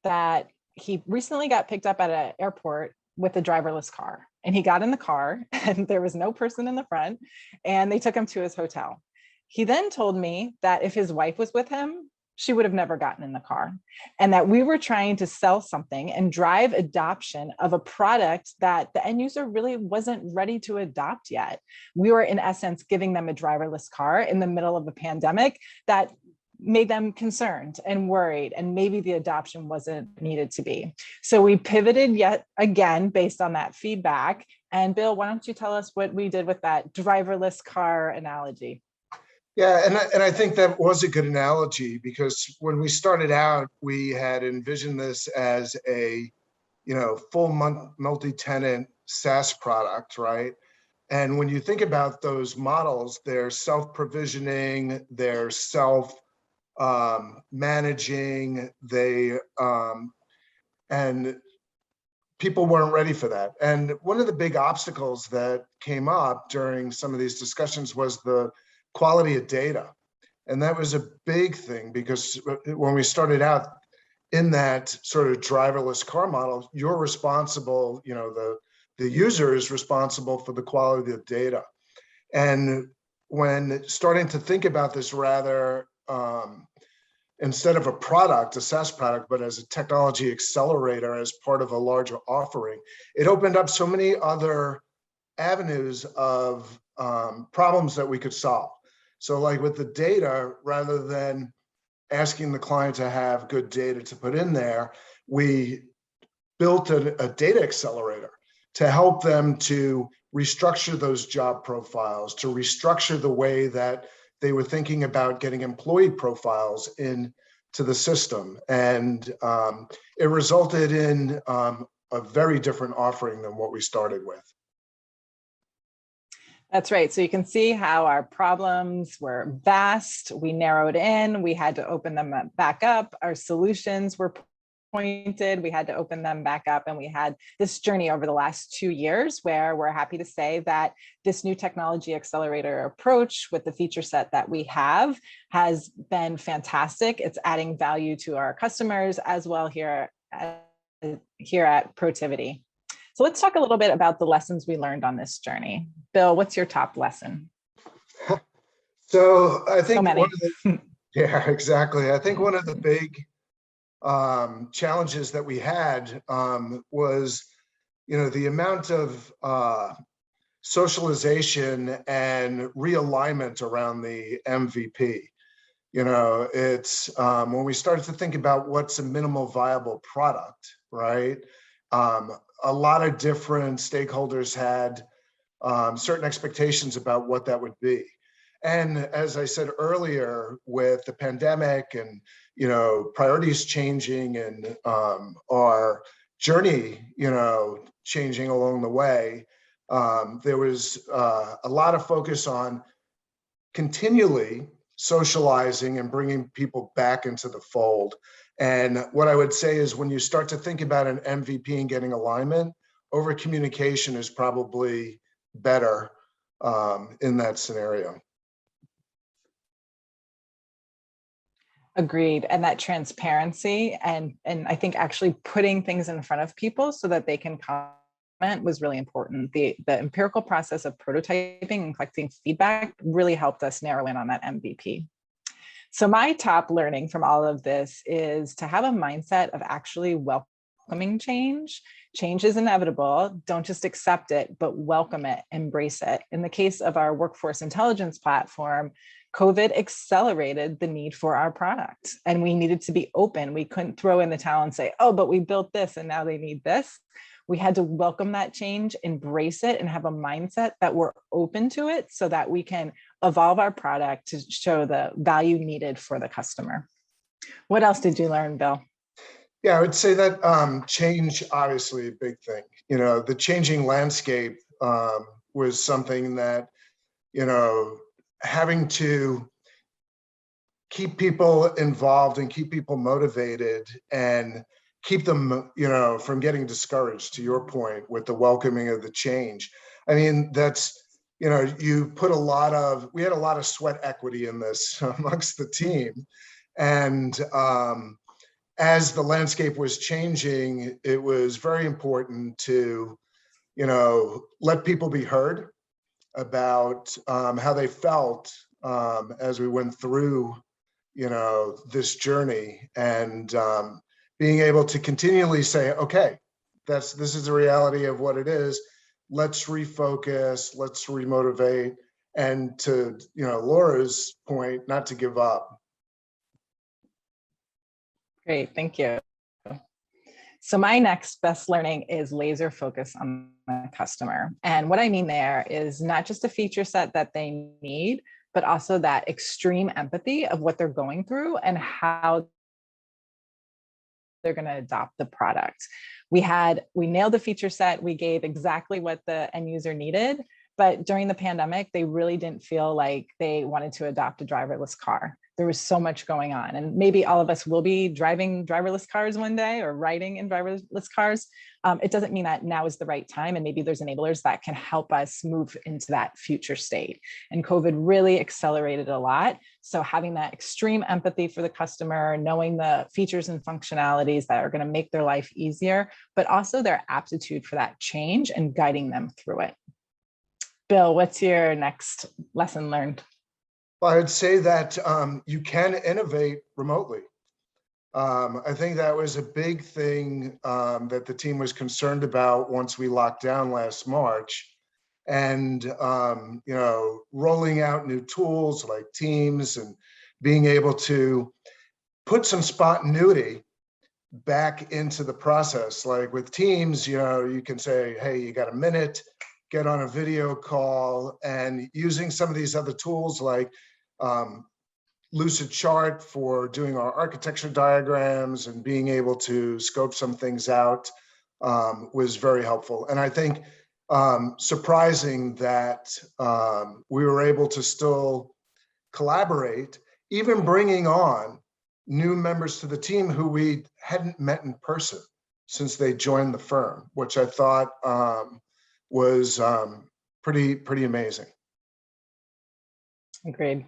that he recently got picked up at an airport with a driverless car, and he got in the car and there was no person in the front, and they took him to his hotel. He then told me that if his wife was with him, she would have never gotten in the car, and that we were trying to sell something and drive adoption of a product that the end user really wasn't ready to adopt yet. We were, in essence, giving them a driverless car in the middle of a pandemic that made them concerned and worried, and maybe the adoption wasn't needed to be. So we pivoted yet again based on that feedback. And Bill, why don't you tell us what we did with that driverless car analogy? Yeah, and I think that was a good analogy, because when we started out, we had envisioned this as a, full multi-tenant SaaS product, right? And when you think about those models, they're self-provisioning, they're self-managing, and people weren't ready for that. And one of the big obstacles that came up during some of these discussions was the quality of data. And that was a big thing, because when we started out in that sort of driverless car model, you're responsible, the user is responsible for the quality of data. And when starting to think about this rather, instead of a product, a SaaS product, but as a technology accelerator, as part of a larger offering, it opened up so many other avenues of problems that we could solve. So like with the data, rather than asking the client to have good data to put in there, we built a data accelerator to help them to restructure those job profiles, to restructure the way that they were thinking about getting employee profiles into the system. And it resulted in a very different offering than what we started with. That's right. So you can see how our problems were vast. We narrowed in, we had to open them back up. Our solutions were pointed, we had to open them back up. And we had this journey over the last 2 years where we're happy to say that this new technology accelerator approach with the feature set that we have has been fantastic. It's adding value to our customers as well here at Protiviti. So let's talk a little bit about the lessons we learned on this journey. Bill, what's your top lesson? So I think so many. Yeah, exactly. I think one of the big challenges that we had was, the amount of socialization and realignment around the MVP. It's when we started to think about what's a minimal viable product, right? A lot of different stakeholders had certain expectations about what that would be. And as I said earlier, with the pandemic and, priorities changing and our journey, changing along the way, there was a lot of focus on continually socializing and bringing people back into the fold. And what I would say is when you start to think about an MVP and getting alignment, over communication is probably better in that scenario. Agreed. And that transparency and I think actually putting things in front of people so that they can comment was really important. The empirical process of prototyping and collecting feedback really helped us narrow in on that MVP. So my top learning from all of this is to have a mindset of actually welcoming change. Change is inevitable. Don't just accept it, but welcome it, embrace it. In the case of our workforce intelligence platform, COVID accelerated the need for our product, and we needed to be open. We couldn't throw in the towel and say, oh, but we built this and now they need this. We had to welcome that change, embrace it, and have a mindset that we're open to it so that we can evolve our product to show the value needed for the customer. What else did you learn, Bill? Yeah, I would say that change, obviously a big thing. The changing landscape was something that, having to keep people involved and keep people motivated and keep them, from getting discouraged, to your point, with the welcoming of the change. I mean, that's, we had a lot of sweat equity in this amongst the team. And as the landscape was changing, it was very important to, let people be heard about how they felt as we went through, this journey, and being able to continually say, okay, this is the reality of what it is. Let's refocus, let's remotivate, and to, Laura's point, not to give up. Great, thank you. So my next best learning is laser focus on the customer. And what I mean there is not just a feature set that they need, but also that extreme empathy of what they're going through and how they're going to adopt the product. We nailed the feature set. We gave exactly what the end user needed. But during the pandemic, they really didn't feel like they wanted to adopt a driverless car. There was so much going on. And maybe all of us will be driving driverless cars one day or riding in driverless cars. It doesn't mean that now is the right time. And maybe there's enablers that can help us move into that future state. And COVID really accelerated a lot. So having that extreme empathy for the customer, knowing the features and functionalities that are going to make their life easier, but also their aptitude for that change and guiding them through it. Bill, what's your next lesson learned? Well, I'd say that you can innovate remotely. I think that was a big thing that the team was concerned about once we locked down last March. And, rolling out new tools like Teams and being able to put some spontaneity back into the process. Like with Teams, you can say, hey, you got a minute, get on a video call, and using some of these other tools like Lucid Chart for doing our architecture diagrams and being able to scope some things out was very helpful. And I think surprising that we were able to still collaborate, even bringing on new members to the team who we hadn't met in person since they joined the firm, which I thought was pretty amazing. Agreed.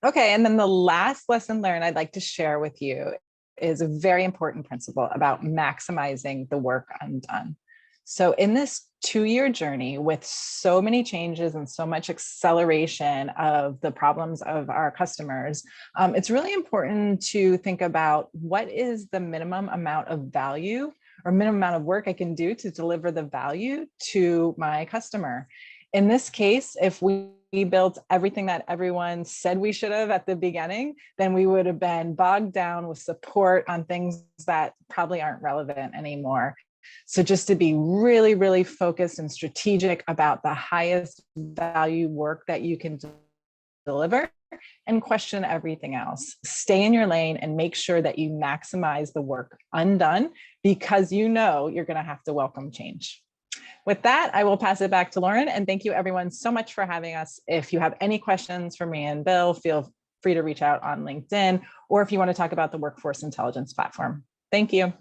Okay, and then the last lesson learned I'd like to share with you is a very important principle about maximizing the work undone. So in this 2-year journey with so many changes and so much acceleration of the problems of our customers, it's really important to think about what is the minimum amount of value or minimum amount of work I can do to deliver the value to my customer. In this case, if we built everything that everyone said we should have at the beginning, then we would have been bogged down with support on things that probably aren't relevant anymore. So just to be really, really focused and strategic about the highest value work that you can deliver and question everything else. Stay in your lane and make sure that you maximize the work undone because you're going to have to welcome change. With that, I will pass it back to Lauren, and thank you everyone so much for having us. If you have any questions for me and Bill, feel free to reach out on LinkedIn, or if you want to talk about the workforce intelligence platform. Thank you.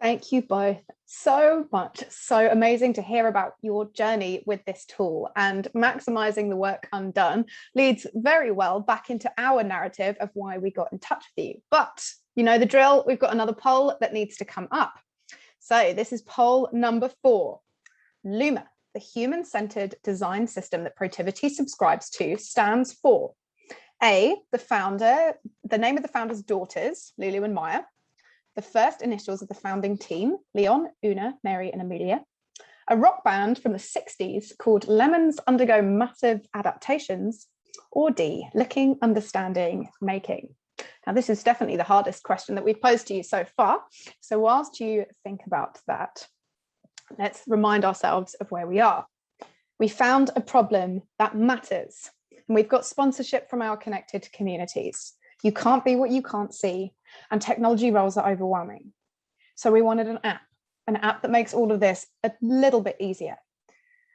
Thank you both so much. So amazing to hear about your journey with this tool, and maximizing the work undone leads very well back into our narrative of why we got in touch with you. But you know the drill, we've got another poll that needs to come up. So this is poll number 4. Luma, the human-centered design system that Protiviti subscribes to, stands for A, the name of the founder's daughters, Lulu and Maya, the first initials of the founding team, Leon, Una, Mary, and Amelia, a rock band from the 60s called Lemons Undergo Massive Adaptations, or D, Looking, Understanding, Making. Now, this is definitely the hardest question that we've posed to you so far. So whilst you think about that, let's remind ourselves of where we are. We found a problem that matters, and we've got sponsorship from our connected communities. You can't be what you can't see, and technology roles are overwhelming. So we wanted an app that makes all of this a little bit easier.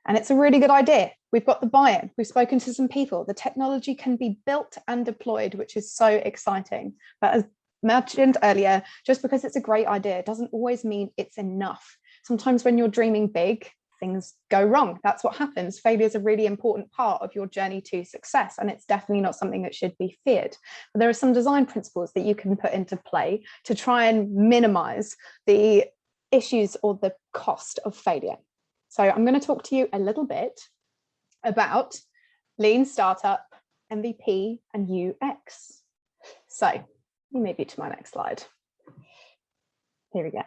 And it's a really good idea. We've got the buy-in, we've spoken to some people, the technology can be built and deployed, which is so exciting. But as mentioned earlier, just because it's a great idea doesn't always mean it's enough. Sometimes when you're dreaming big, things go wrong. That's what happens. Failure is a really important part of your journey to success, and it's definitely not something that should be feared. But there are some design principles that you can put into play to try and minimize the issues or the cost of failure. So I'm going to talk to you a little bit about lean startup, MVP, and UX. So maybe to my next slide. Here we go.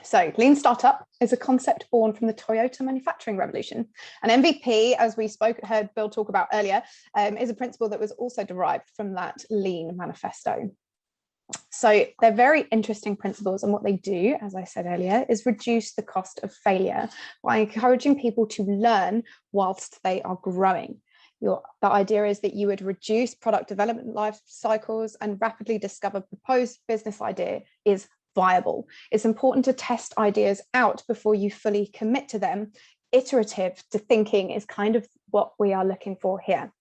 So lean startup is a concept born from the Toyota manufacturing revolution. And MVP, as we heard Bill talk about earlier, is a principle that was also derived from that lean manifesto. So they're very interesting principles, and what they do, as I said earlier, is reduce the cost of failure by encouraging people to learn whilst they are growing. The idea is that you would reduce product development life cycles and rapidly discover proposed business idea is viable. It's important to test ideas out before you fully commit to them. Iterative thinking is kind of what we are looking for here.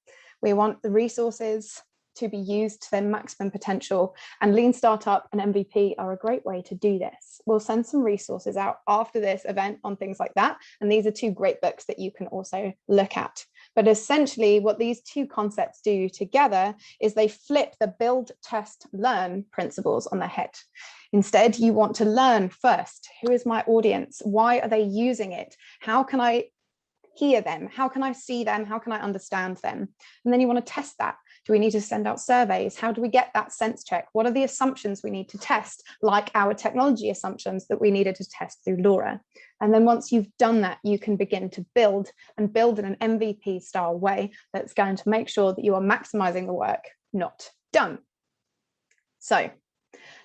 We want the resources to be used to their maximum potential, and lean startup and MVP are a great way to do this. We'll send some resources out after this event on things like that, and these are two great books that you can also look at. But essentially what these two concepts do together is they flip the build, test, learn principles on their head. Instead, you want to learn first. Who is my audience? Why are they using it? How can I hear them? How can I see them? How can I understand them? And then you want to test that. Do we need to send out surveys? How do we get that sense check? What are the assumptions we need to test, like our technology assumptions that we needed to test through Laura? And then once you've done that, you can begin to build in an MVP style way that's going to make sure that you are maximizing the work, not done. So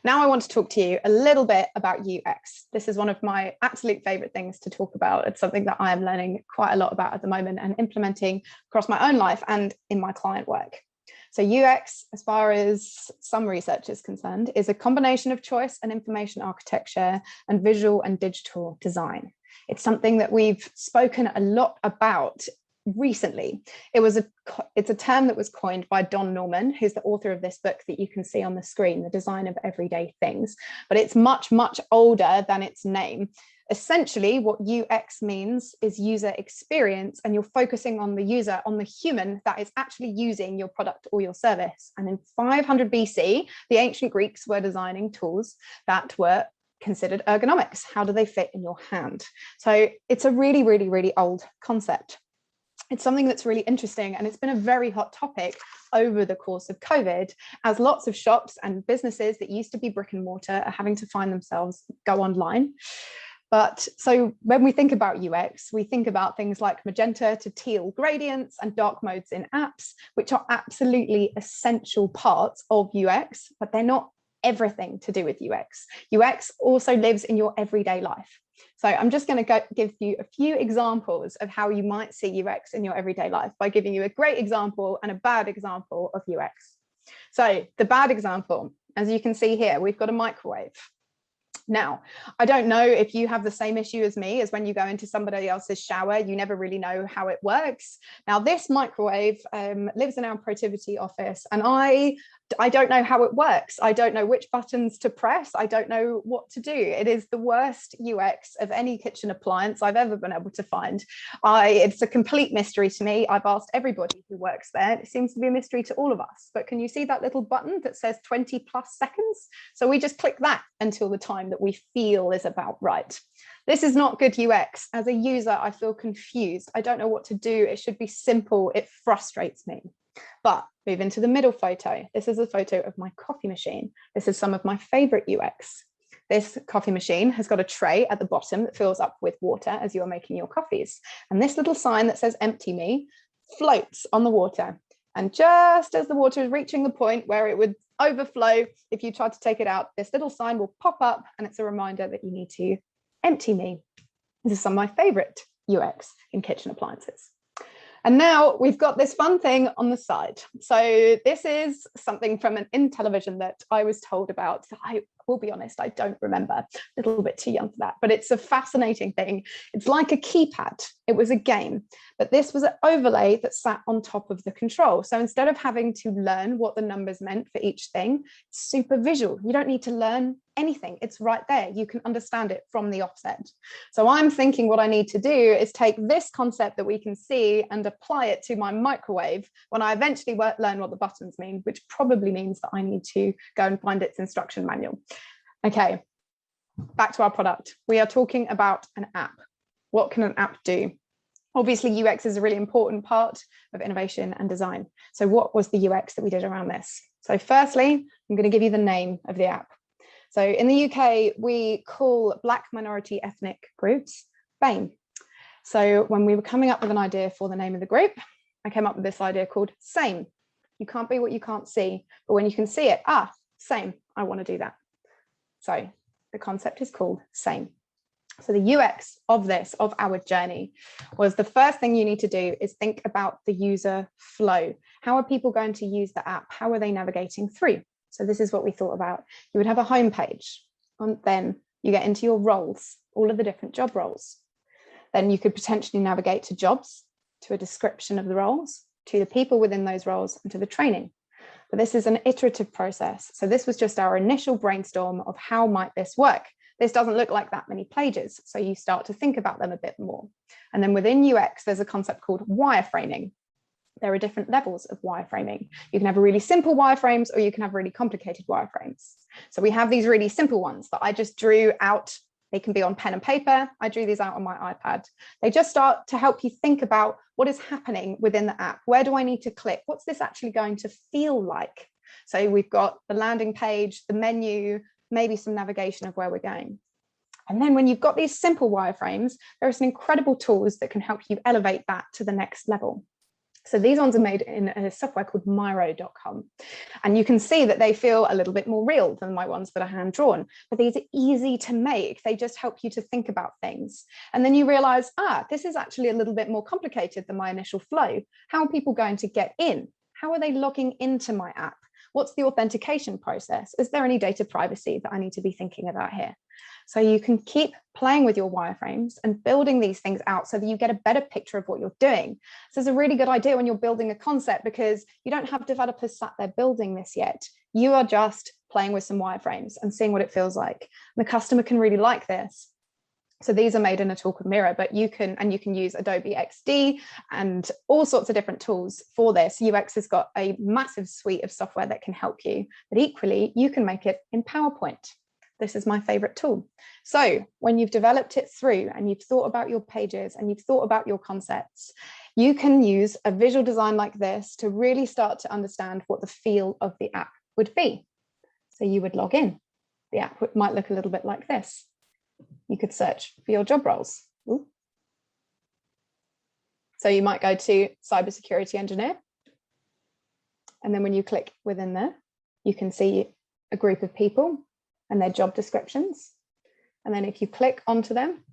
now I want to talk to you a little bit about UX. This is one of my absolute favorite things to talk about. It's something that I am learning quite a lot about at the moment and implementing across my own life and in my client work. So UX, as far as some research is concerned, is a combination of choice and information architecture and visual and digital design. It's something that we've spoken a lot about recently. It's a term that was coined by Don Norman, who's the author of this book that you can see on the screen, The Design of Everyday Things, but it's much, much older than its name. Essentially, what UX means is user experience, and you're focusing on the user, on the human that is actually using your product or your service. And in 500 BC, the ancient Greeks were designing tools that were considered ergonomics. How do they fit in your hand? So it's a really, really, really old concept. It's something that's really interesting, and it's been a very hot topic over the course of COVID, as lots of shops and businesses that used to be brick and mortar are having to find themselves go online. But so when we think about UX, we think about things like magenta to teal gradients and dark modes in apps, which are absolutely essential parts of UX, but they're not everything to do with UX. UX also lives in your everyday life. So I'm just going to give you a few examples of how you might see UX in your everyday life by giving you a great example and a bad example of UX. So the bad example, as you can see here, we've got a microwave. Now, I don't know if you have the same issue as me, as when you go into somebody else's shower, you never really know how it works. Now, this microwave lives in our Protiviti office, and I don't know how it works. I don't know which buttons to press. I don't know what to do. It is the worst UX of any kitchen appliance I've ever been able to find. It's a complete mystery to me. I've asked everybody who works there. It seems to be a mystery to all of us. But can you see that little button that says 20+ seconds? So we just click that until the time that we feel is about right. This is not good UX. As a user, I feel confused. I don't know what to do. It should be simple. It frustrates me. But move into the middle photo. This is a photo of my coffee machine. This is some of my favorite UX. This coffee machine has got a tray at the bottom that fills up with water as you're making your coffees. And this little sign that says empty me floats on the water. And just as the water is reaching the point where it would overflow, if you try to take it out, this little sign will pop up, and it's a reminder that you need to empty me. This is some of my favorite UX in kitchen appliances. And now we've got this fun thing on the side. So this is something from an in television that I was told about. will be honest, I don't remember, a little bit too young for that, but it's a fascinating thing. It's like a keypad. It was a game, but this was an overlay that sat on top of the control. So instead of having to learn what the numbers meant for each thing, it's super visual. You don't need to learn anything. It's right there. You can understand it from the offset. So I'm thinking what I need to do is take this concept that we can see and apply it to my microwave when I eventually learn what the buttons mean, which probably means that I need to go and find its instruction manual. Okay, back to our product. We are talking about an app. What can an app do? Obviously, UX is a really important part of innovation and design. So what was the UX that we did around this? So firstly, I'm going to give you the name of the app. So in the UK, we call Black minority ethnic groups BAME. So when we were coming up with an idea for the name of the group, I came up with this idea called SAME. You can't be what you can't see, but when you can see it, same, I want to do that. So the concept is called SAME. So the UX of this, of our journey, was the first thing you need to do is think about the user flow. How are people going to use the app? How are they navigating through? So this is what we thought about. You would have a home page, and then you get into your roles, all of the different job roles. Then you could potentially navigate to jobs, to a description of the roles, to the people within those roles, and to the training. But this is an iterative process. So this was just our initial brainstorm of how might this work. This doesn't look like that many pages. So you start to think about them a bit more. And then within UX, there's a concept called wireframing. There are different levels of wireframing. You can have really simple wireframes, or you can have really complicated wireframes. So we have these really simple ones that I just drew out. They can be on pen and paper. I drew these out on my iPad. They just start to help you think about what is happening within the app. Where do I need to click? What's this actually going to feel like? So we've got the landing page, the menu, maybe some navigation of where we're going. And then when you've got these simple wireframes, there are some incredible tools that can help you elevate that to the next level. So these ones are made in a software called Miro.com. And you can see that they feel a little bit more real than my ones that are hand drawn, but these are easy to make. They just help you to think about things. And then you realize, this is actually a little bit more complicated than my initial flow. How are people going to get in? How are they logging into my app? What's the authentication process? Is there any data privacy that I need to be thinking about here? So you can keep playing with your wireframes and building these things out so that you get a better picture of what you're doing. So it's a really good idea when you're building a concept, because you don't have developers sat there building this yet. You are just playing with some wireframes and seeing what it feels like. The customer can really like this. So these are made in a tool called Miro, but you can use Adobe XD and all sorts of different tools for this. UX has got a massive suite of software that can help you, but equally you can make it in PowerPoint. This is my favorite tool. So when you've developed it through and you've thought about your pages and you've thought about your concepts, you can use a visual design like this to really start to understand what the feel of the app would be. So you would log in. The app might look a little bit like this. You could search for your job roles. Ooh. So you might go to cybersecurity engineer. And then when you click within there, you can see a group of people and their job descriptions. And then if you click onto them,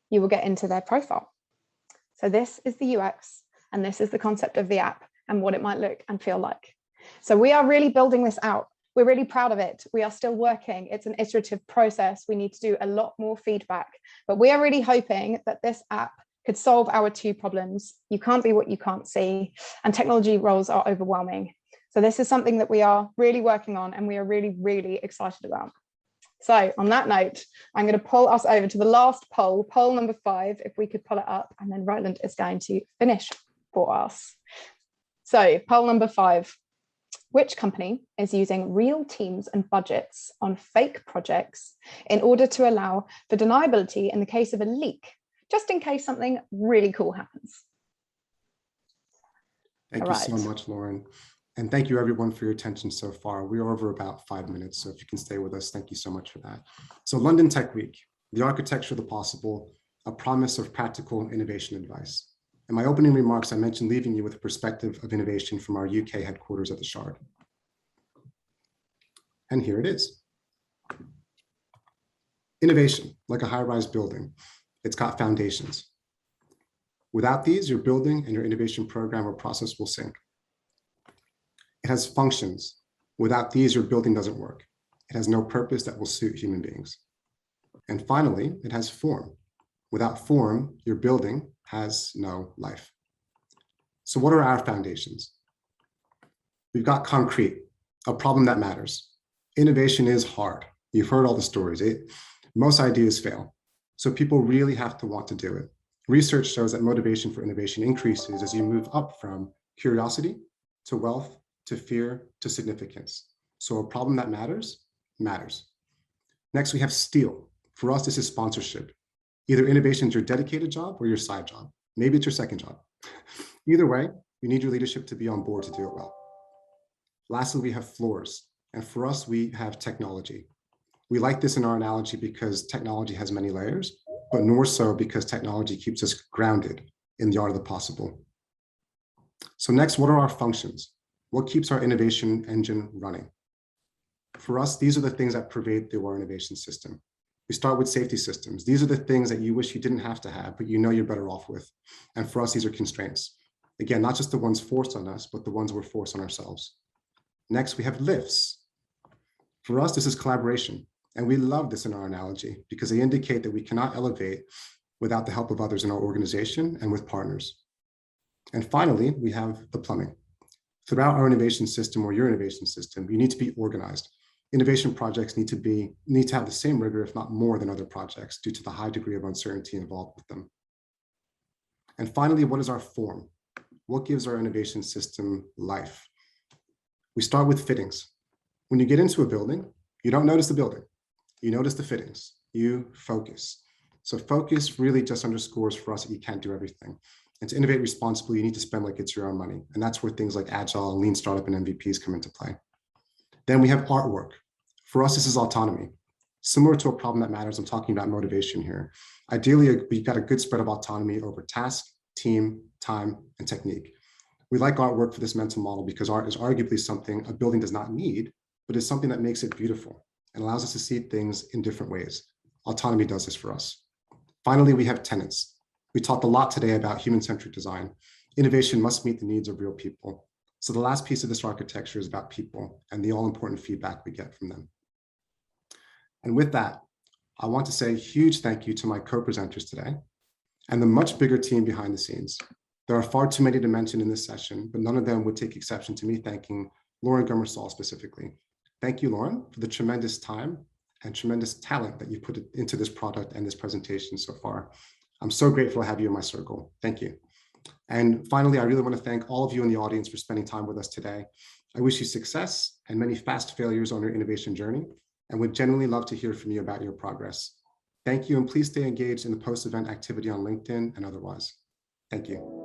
you will get into their profile. So this is the UX, and this is the concept of the app and what it might look and feel like. So we are really building this out. We're really proud of it. We are still working. It's an iterative process. We need to do a lot more feedback, but we are really hoping that this app could solve our two problems. You can't be what you can't see, and technology roles are overwhelming. So this is something that we are really working on and we are really, really excited about. So on that note, I'm going to pull us over to the last poll, poll number 5, if we could pull it up, and then Roland is going to finish for us. So poll number 5, which company is using real teams and budgets on fake projects in order to allow for deniability in the case of a leak, just in case something really cool happens? Thank you so much, Lauren. And thank you everyone for your attention so far. We are over about 5 minutes, so if you can stay with us, thank you so much for that. So London Tech Week, the architecture of the possible, a promise of practical innovation advice. In my opening remarks, I mentioned leaving you with a perspective of innovation from our UK headquarters at the Shard. And here it is. Innovation, like a high-rise building, it's got foundations. Without these, your building and your innovation program or process will sink. It has functions. Without these, your building doesn't work. It has no purpose that will suit human beings. And finally, it has form. Without form, your building has no life. So what are our foundations? We've got concrete, a problem that matters. Innovation is hard. You've heard all the stories. Most ideas fail. So people really have to want to do it. Research shows that motivation for innovation increases as you move up from curiosity to wealth, to fear, to significance. So a problem that matters, matters. Next, we have steel. For us, this is sponsorship. Either innovation is your dedicated job or your side job. Maybe it's your second job. Either way, you need your leadership to be on board to do it well. Lastly, we have floors. And for us, we have technology. We like this in our analogy because technology has many layers, but more so because technology keeps us grounded in the art of the possible. So next, what are our functions? What keeps our innovation engine running? For us, these are the things that pervade through our innovation system. We start with safety systems. These are the things that you wish you didn't have to have, but you know you're better off with. And for us, these are constraints. Again, not just the ones forced on us, but the ones we're forced on ourselves. Next, we have lifts. For us, this is collaboration. And we love this in our analogy because they indicate that we cannot elevate without the help of others in our organization and with partners. And finally, we have the plumbing. Throughout our innovation system or your innovation system, you need to be organized. Innovation projects need to have the same rigor, if not more than other projects, due to the high degree of uncertainty involved with them. And finally, what is our form? What gives our innovation system life? We start with fittings. When you get into a building, you don't notice the building. You notice the fittings. You focus. So focus really just underscores for us that you can't do everything. And to innovate responsibly, you need to spend like it's your own money. And that's where things like Agile, Lean Startup, and MVPs come into play. Then we have artwork. For us, this is autonomy. Similar to a problem that matters, I'm talking about motivation here. Ideally, we've got a good spread of autonomy over task, team, time, and technique. We like artwork for this mental model because art is arguably something a building does not need, but is something that makes it beautiful and allows us to see things in different ways. Autonomy does this for us. Finally, we have tenets. We talked a lot today about human-centric design. Innovation must meet the needs of real people. So the last piece of this architecture is about people and the all-important feedback we get from them. And with that, I want to say a huge thank you to my co-presenters today and the much bigger team behind the scenes. There are far too many to mention in this session, but none of them would take exception to me thanking Lauren Gummersall specifically. Thank you, Lauren, for the tremendous time and tremendous talent that you put into this product and this presentation so far. I'm so grateful to have you in my circle. Thank you. And finally, I really want to thank all of you in the audience for spending time with us today. I wish you success and many fast failures on your innovation journey, and would genuinely love to hear from you about your progress. Thank you, and please stay engaged in the post-event activity on LinkedIn and otherwise. Thank you.